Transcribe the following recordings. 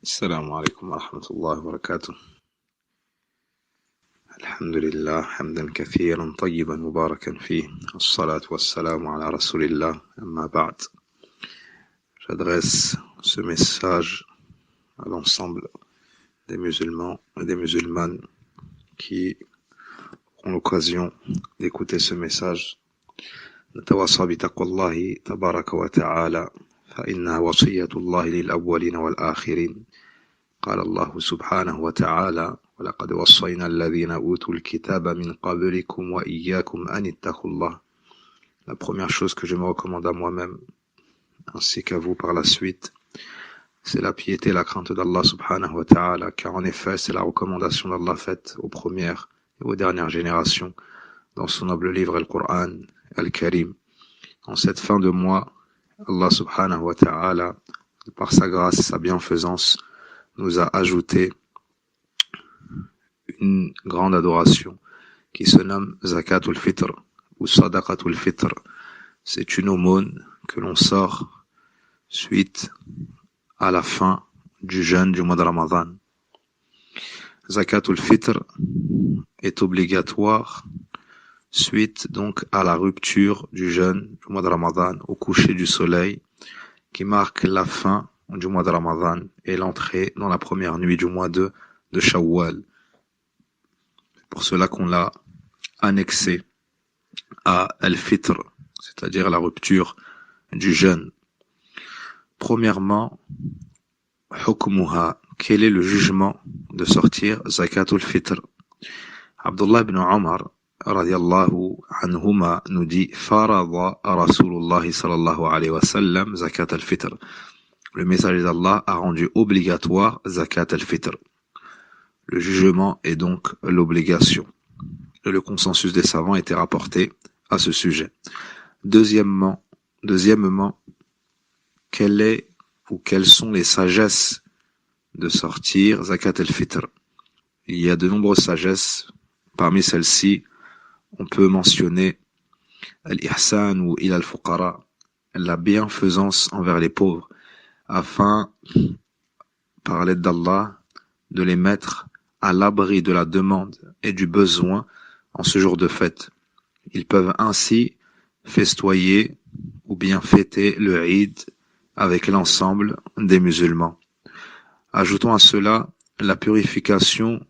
السلام عليكم ورحمة الله وبركاته. الحمد لله حمدا كثيرا طيبا مباركا فيه. الصلاة والسلام على رسول الله. أما بعد. J'adresse ce message à l'ensemble des musulmans et des musulmanes qui auront l'occasion d'écouter ce message. نتواصى بتقوى الله تبارك وتعالى فإنها وصية الله للأولين والآخرين. قال الله سبحانه وتعالى ولقد وصينا الذين أوتوا الكتاب من قبلكم وإياكم أن اتقوا الله. La première chose que je me recommande à moi-même ainsi qu'à vous par la suite, c'est la piété et la crainte d'Allah subhanahu wa ta'ala, car en effet c'est la recommandation d'Allah faite aux premières et aux dernières générations dans son noble livre Al-Qur'an Al-Karim. En cette fin de mois, Allah subhanahu wa ta'ala, par sa grâce et sa bienfaisance, nous a ajouté une grande adoration qui se nomme Zakatul Fitr ou Sadaqatul Fitr. C'est une aumône que l'on sort suite à la fin du jeûne du mois de Ramadan. Zakatul Fitr est obligatoire suite donc à la rupture du jeûne du mois de Ramadan au coucher du soleil qui marque la fin du mois de Ramadan et l'entrée dans la première nuit du mois de Shawwal. C'est pour cela qu'on l'a annexé à Al-Fitr, c'est-à-dire la rupture du jeûne. Premièrement, hukmuha, quel est le jugement de sortir Zakatul Fitr? Abdullah ibn Omar radiyallahu anhuma nous dit farada Rasulullah sallallahu alayhi wa sallam zakat al-fitr. Le messager d'Allah a rendu obligatoire zakat al-fitr. Le jugement est donc l'obligation. Le consensus des savants était rapporté à ce sujet. Deuxièmement, quelles sont les sagesses de sortir zakat al-fitr? Il y a de nombreuses sagesses. Parmi celles-ci, on peut mentionner al-ihsan ou ila al-fuqara, la bienfaisance envers les pauvres, afin, par l'aide d'Allah, de les mettre à l'abri de la demande et du besoin en ce jour de fête. Ils peuvent ainsi festoyer ou bien fêter le Eid avec l'ensemble des musulmans. Ajoutons à cela la purification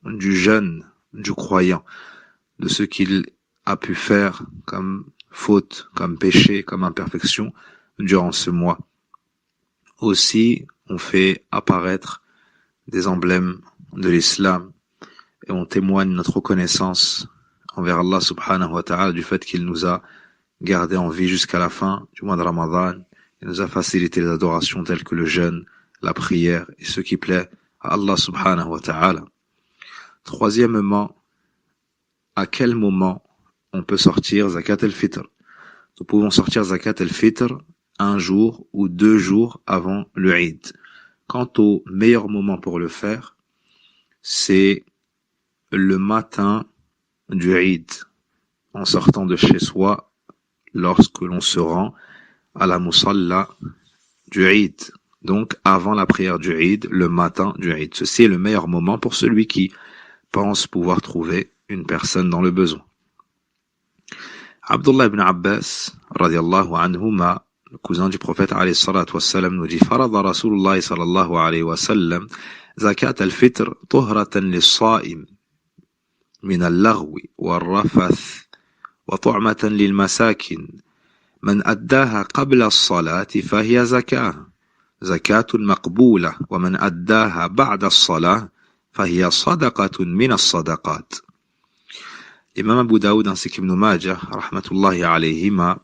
du jeûne, du croyant, de ce qu'il a pu faire comme faute, comme péché, comme imperfection durant ce mois. Aussi, on fait apparaître des emblèmes de l'islam et on témoigne notre reconnaissance envers Allah subhanahu wa ta'ala du fait qu'il nous a gardés en vie jusqu'à la fin du mois de Ramadan. Il nous a facilité les adorations telles que le jeûne, la prière et ce qui plaît à Allah subhanahu wa ta'ala. Troisièmement, à quel moment on peut sortir Zakat al-Fitr? Nous pouvons sortir Zakat al-Fitr un jour ou 2 jours avant le Eid. Quant au meilleur moment pour le faire, c'est le matin du Eid, en sortant de chez soi, lorsque l'on se rend à la musalla du Eid. Donc avant la prière du Eid, le matin du Eid. Ceci est le meilleur moment pour celui qui pense pouvoir trouver une personne dans le besoin. Abdullah ibn Abbas, radiallahu anhuma, le cousin du prophète alayhi salatu wassalam, nous dit farada Rasulullah sallallahu alayhi wa sallam zakat al-fitr tuhratan lis-sa'im min al-laghwi wal-rafath wa tu'matan lil-masakin man addaha qabla as-salati fahiya zakah zakatun maqbula wa man addaha ba'da as-salah fahiya sadaqatun min as-sadaqat. L'imam Abu Daoud ainsi qu'Ibn Majah, rahmatullahi alayhima,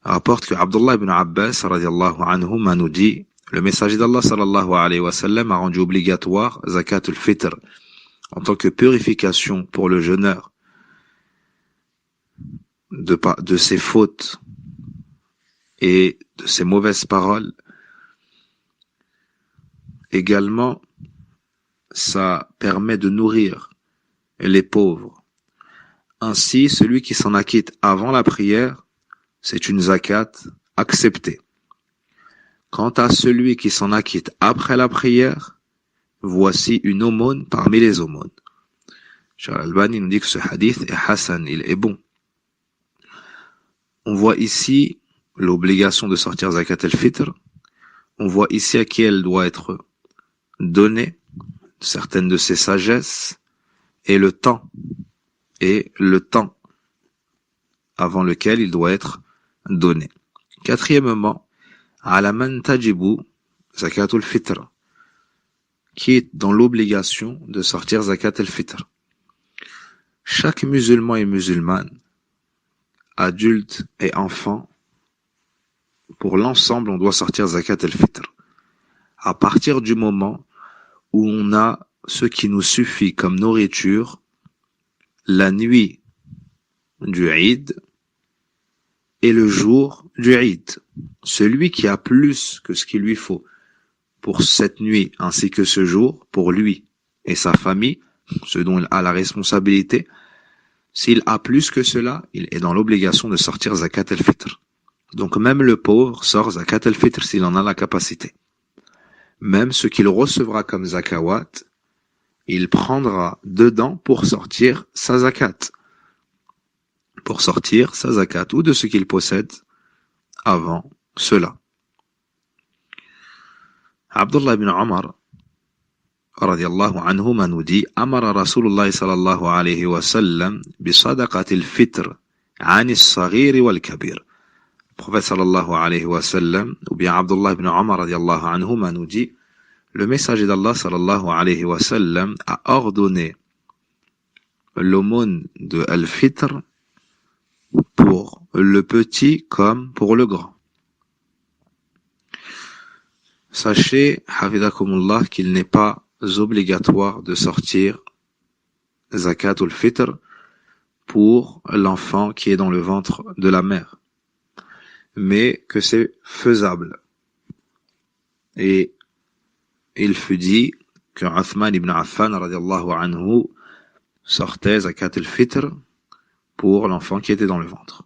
rapporte que Abdullah ibn Abbas, radiallahu anhuma, nous dit le messager d'Allah sallallahu alayhi wa sallam a rendu obligatoire zakat al-fitr en tant que purification pour le jeûneur de ses fautes et de ses mauvaises paroles. Également, ça permet de nourrir les pauvres. Ainsi, celui qui s'en acquitte avant la prière, c'est une zakat acceptée. Quant à celui qui s'en acquitte après la prière, voici une aumône parmi les aumônes. Cheikh Al-Albani nous dit que ce hadith est Hassan, il est bon. On voit ici l'obligation de sortir Zakat al-Fitr. On voit ici à qui elle doit être donnée, certaines de ses sagesses, et le temps avant lequel il doit être donné. Quatrièmement, ala man tajibu zakatul fitr, qui est dans l'obligation de sortir zakat al-fitr. Chaque musulman et musulmane, adulte et enfant, pour l'ensemble, on doit sortir zakat al-fitr. À partir du moment où on a ce qui nous suffit comme nourriture la nuit du Eid et le jour du Eid. Celui qui a plus que ce qu'il lui faut pour cette nuit ainsi que ce jour, pour lui et sa famille, ce dont il a la responsabilité, s'il a plus que cela, il est dans l'obligation de sortir zakat al-fitr. Donc même le pauvre sort zakat al-fitr s'il en a la capacité. Même ce qu'il recevra comme zakawat, il prendra dedans pour sortir sa zakat. Ou de ce qu'il possède avant cela. Abdullah ibn Omar radiyallahu anhuma nous dit Amara Rasulullah sallallahu alayhi wa sallam bi sadaqatil fitr ani as-saghir wal kabir. Le prophète sallallahu alayhi wa sallam, ou bien Abdullah ibn Omar radiyallahu anhuma nous dit le messager d'Allah sallallahu alayhi wa sallam a ordonné l'aumône de al-fitr pour le petit comme pour le grand. Sachez, hafidakumullah, qu'il n'est pas obligatoire de sortir zakatul fitr pour l'enfant qui est dans le ventre de la mère, mais que c'est faisable. Et il fut dit que Uthman ibn Affan radiyallahu anhu sortait zakat al-fitr pour l'enfant qui était dans le ventre.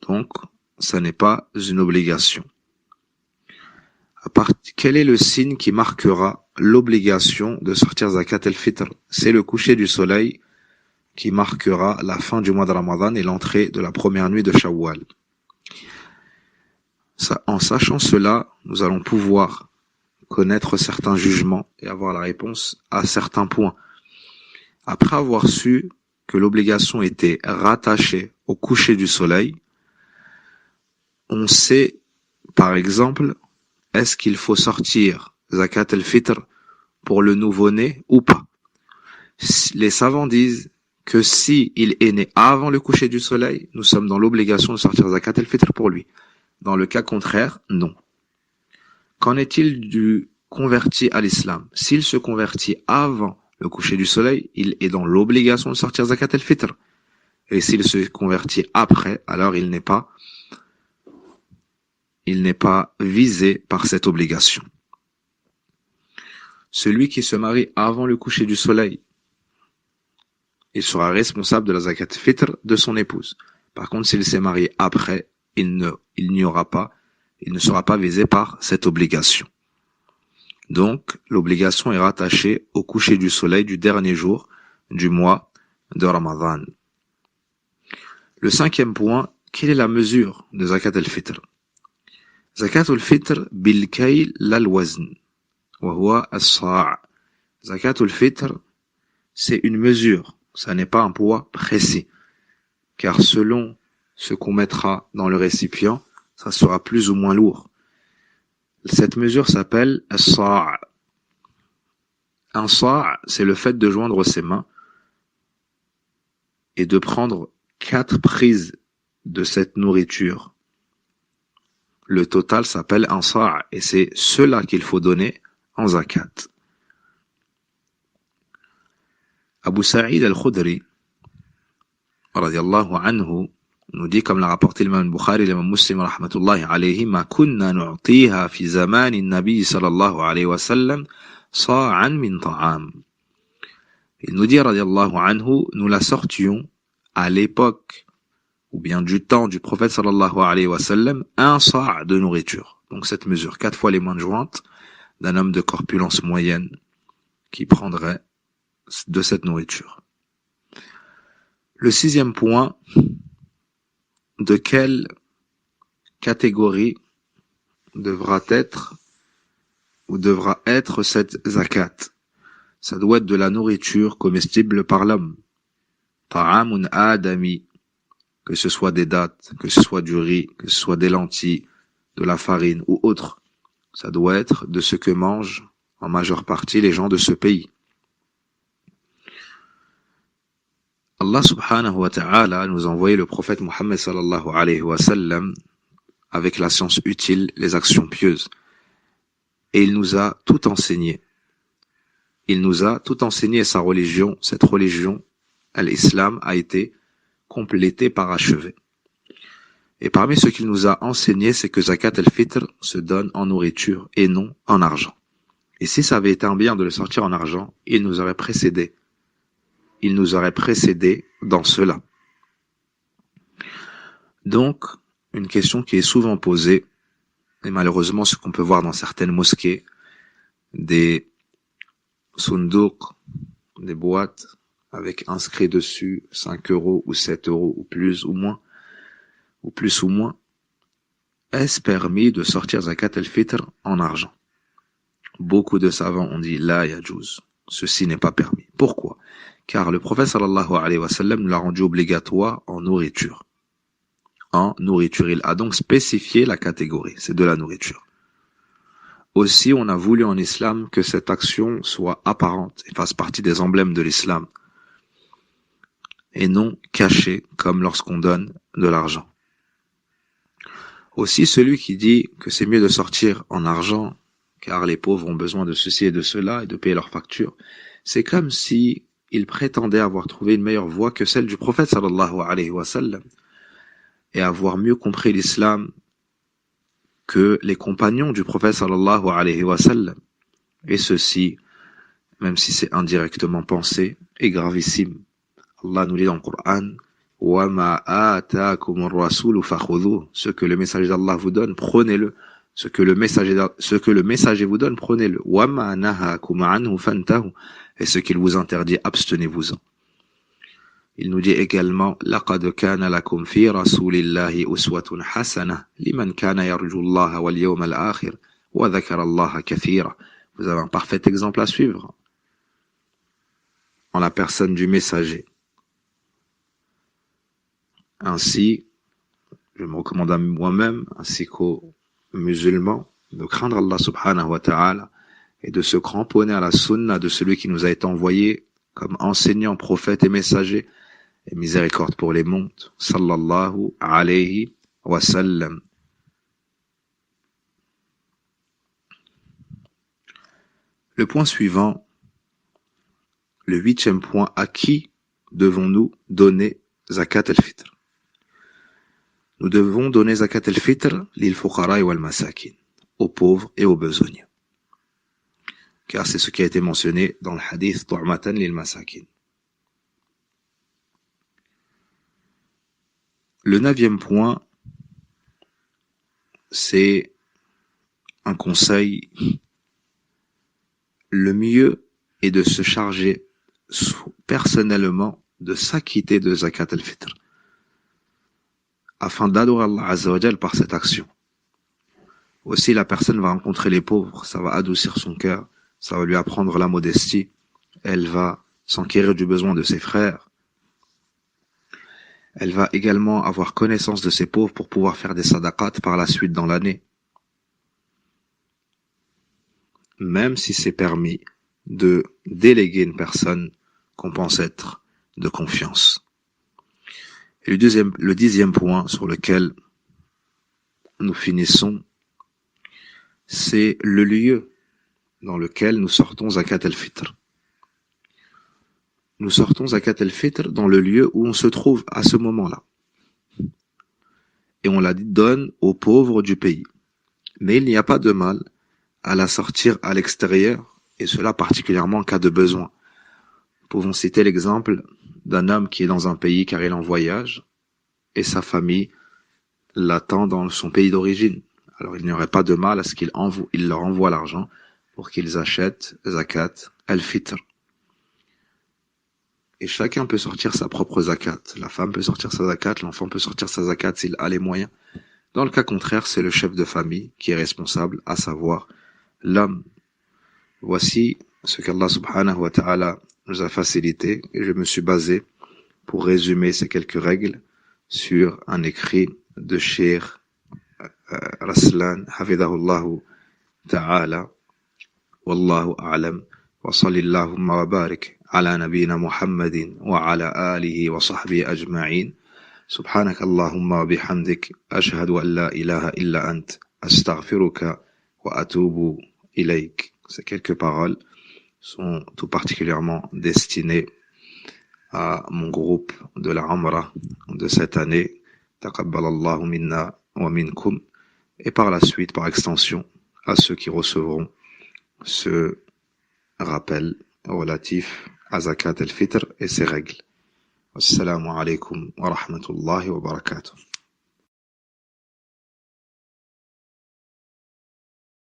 Donc, ça n'est pas une obligation. Quel est le signe qui marquera l'obligation de sortir zakat al-fitr? C'est le coucher du soleil qui marquera la fin du mois de Ramadan et l'entrée de la première nuit de Shawwal. En sachant cela, nous allons pouvoir connaître certains jugements et avoir la réponse à certains points. Après avoir su que l'obligation était rattachée au coucher du soleil, on sait, par exemple, est-ce qu'il faut sortir zakat al-fitr pour le nouveau-né ou pas? Les savants disent que si il est né avant le coucher du soleil, nous sommes dans l'obligation de sortir zakat al-fitr pour lui. Dans le cas contraire, non. Qu'en est-il du converti à l'islam? S'il se convertit avant le coucher du soleil, il est dans l'obligation de sortir zakat al-fitr. Et s'il se convertit après, alors il n'est pas visé par cette obligation. Celui qui se marie avant le coucher du soleil, il sera responsable de la zakat al-fitr de son épouse. Par contre, s'il s'est marié après, il ne sera pas visé par cette obligation. Donc, l'obligation est rattachée au coucher du soleil du dernier jour du mois de Ramadan. Le cinquième point, quelle est la mesure de zakat al-fitr? Zakat al-fitr bil kayl lal wazn wa huwa as-sa'. Zakat al-fitr, c'est une mesure, ça n'est pas un poids précis, car selon ce qu'on mettra dans le récipient, ça sera plus ou moins lourd. Cette mesure s'appelle as-sa'. Un sa', c'est le fait de joindre ses mains et de prendre 4 prises de cette nourriture. Le total s'appelle un sa' et c'est cela qu'il faut donner en zakat. Abu Sa'id al-Khudri, radiyallahu anhu, nous dit, comme l'a rapporté l'imam Bukhari et l'imam Muslim, rahmatullahi alayhi, ma kunna nu'tiha fi zamani nabi sallallahu alayhi wa sallam sa'an min ta'am. Il nous dit, radiyallahu anhu, nous la sortions à l'époque, ou bien du temps du prophète sallallahu alayhi wa sallam, un sa' de nourriture. Donc cette mesure, 4 fois les mains jointes d'un homme de corpulence moyenne qui prendrait de cette nourriture. Le 6e point, de quelle catégorie devra être cette zakat? Ça doit être de la nourriture comestible par l'homme. Ta'amun adami, que ce soit des dattes, que ce soit du riz, que ce soit des lentilles, de la farine ou autre. Ça doit être de ce que mangent en majeure partie les gens de ce pays. Allah subhanahu wa ta'ala nous a envoyé le prophète Mohammed sallallahu alayhi wa sallam avec la science utile, les actions pieuses. Et il nous a tout enseigné. Il nous a tout enseigné sa religion. Cette religion, l'islam, a été complétée, parachevée. Et parmi ce qu'il nous a enseigné, c'est que zakat al-fitr se donne en nourriture et non en argent. Et si ça avait été un bien de le sortir en argent, il nous aurait précédé. Il nous aurait précédé dans cela. Donc, une question qui est souvent posée, et malheureusement ce qu'on peut voir dans certaines mosquées, des sundouk, des boîtes avec inscrit dessus 5 € ou 7 € ou plus ou moins, est-ce permis de sortir zakat al-fitr en argent? Beaucoup de savants ont dit la yajouz, ceci n'est pas permis. Pourquoi? Car le prophète sallallahu alayhi wa sallam l'a rendu obligatoire en nourriture. En nourriture, il a donc spécifié la catégorie, c'est de la nourriture. Aussi, on a voulu en islam que cette action soit apparente et fasse partie des emblèmes de l'islam, et non cachée comme lorsqu'on donne de l'argent. Aussi, celui qui dit que c'est mieux de sortir en argent, car les pauvres ont besoin de ceci et de cela et de payer leurs factures, c'est comme si il prétendait avoir trouvé une meilleure voie que celle du prophète sallallahu alayhi wa sallam et avoir mieux compris l'islam que les compagnons du prophète sallallahu alayhi wa sallam. Et ceci, même si c'est indirectement pensé, est gravissime. Allah nous dit dans le Coran, وَمَا آتَاكُمُ الرَّسُولُ فَخُذُوهُ. Ce que le messager d'Allah vous donne, prenez-le. Ce que le messager vous donne, prenez-le. وَمَا نَهَاكُمْ عَنْهُ فَانْتَهُ. Et ce qu'il vous interdit, abstenez-vous-en. Il nous dit également لَقَدْ كَانَ لَكُمْ فِي رَسُولِ اللَّهِ أُسْوَةٌ حَسَنَةٌ لِمَنْ كَانَ يَرْجُو اللَّهَ وَالْيَوْمَ الْآخِرَ وَذَكَرَ اللَّهَ كَثِيرًا. Vous avez un parfait exemple à suivre en la personne du messager. Ainsi, je me recommande à moi-même ainsi qu'aux musulmans de craindre Allah subhanahu wa ta'ala et de se cramponner à la sunna de celui qui nous a été envoyé comme enseignant, prophète et messager, et miséricorde pour les mondes, sallallahu alayhi wa sallam. Le point suivant, le 8e point, à qui devons-nous donner zakat al-fitr? Nous devons donner zakat al-fitr lil fuqara wal masakin, aux pauvres et aux besogneux. Car c'est ce qui a été mentionné dans le hadith tu'matan lil masakin. Le 9e point, c'est un conseil. Le mieux est de se charger personnellement de s'acquitter de zakat al-fitr, afin d'adorer Allah Azza wa Jal par cette action. Aussi, la personne va rencontrer les pauvres, ça va adoucir son cœur, ça va lui apprendre la modestie, elle va s'enquérir du besoin de ses frères, elle va également avoir connaissance de ces pauvres pour pouvoir faire des sadaqat par la suite dans l'année, même si c'est permis de déléguer une personne qu'on pense être de confiance. Et le 10e point sur lequel nous finissons, c'est le lieu dans lequel nous sortons zakat al-fitr. Nous sortons zakat al-fitr dans le lieu où on se trouve à ce moment-là. Et on la donne aux pauvres du pays. Mais il n'y a pas de mal à la sortir à l'extérieur, et cela particulièrement en cas de besoin. Nous pouvons citer l'exemple d'un homme qui est dans un pays car il est en voyage, et sa famille l'attend dans son pays d'origine, Alors il n'y aurait pas de mal à ce il leur envoie l'argent pour qu'ils achètent zakat al-fitr. Et chacun peut sortir sa propre zakat. La femme peut sortir sa zakat, l'enfant peut sortir sa zakat s'il a les moyens. Dans le cas contraire, c'est le chef de famille qui est responsable, à savoir l'homme. Voici ce qu'Allah subhanahu wa ta'ala nous a facilité et je me suis basé pour résumer ces quelques règles sur un écrit de Cheikh Raslan hafidahullahu ta'ala wallahu a'lam wa sallallahu wa barik ala nabina Muhammadin wa ala alihi wa sahbihi ajma'in. سبحانك اللهم وبحمدك أشهد أن لا إله إلا أنت أستغفرك وأتوب إليك. Ces quelques paroles sont tout particulièrement destinées à mon groupe de la Umrah de cette année. Taqabbalallahu minna wa minkum. Et par la suite, par extension, à ceux qui recevront ce rappel relatif à Zakat al-Fitr et ses règles. Assalamu alaikum wa rahmatullahi wa barakatuh.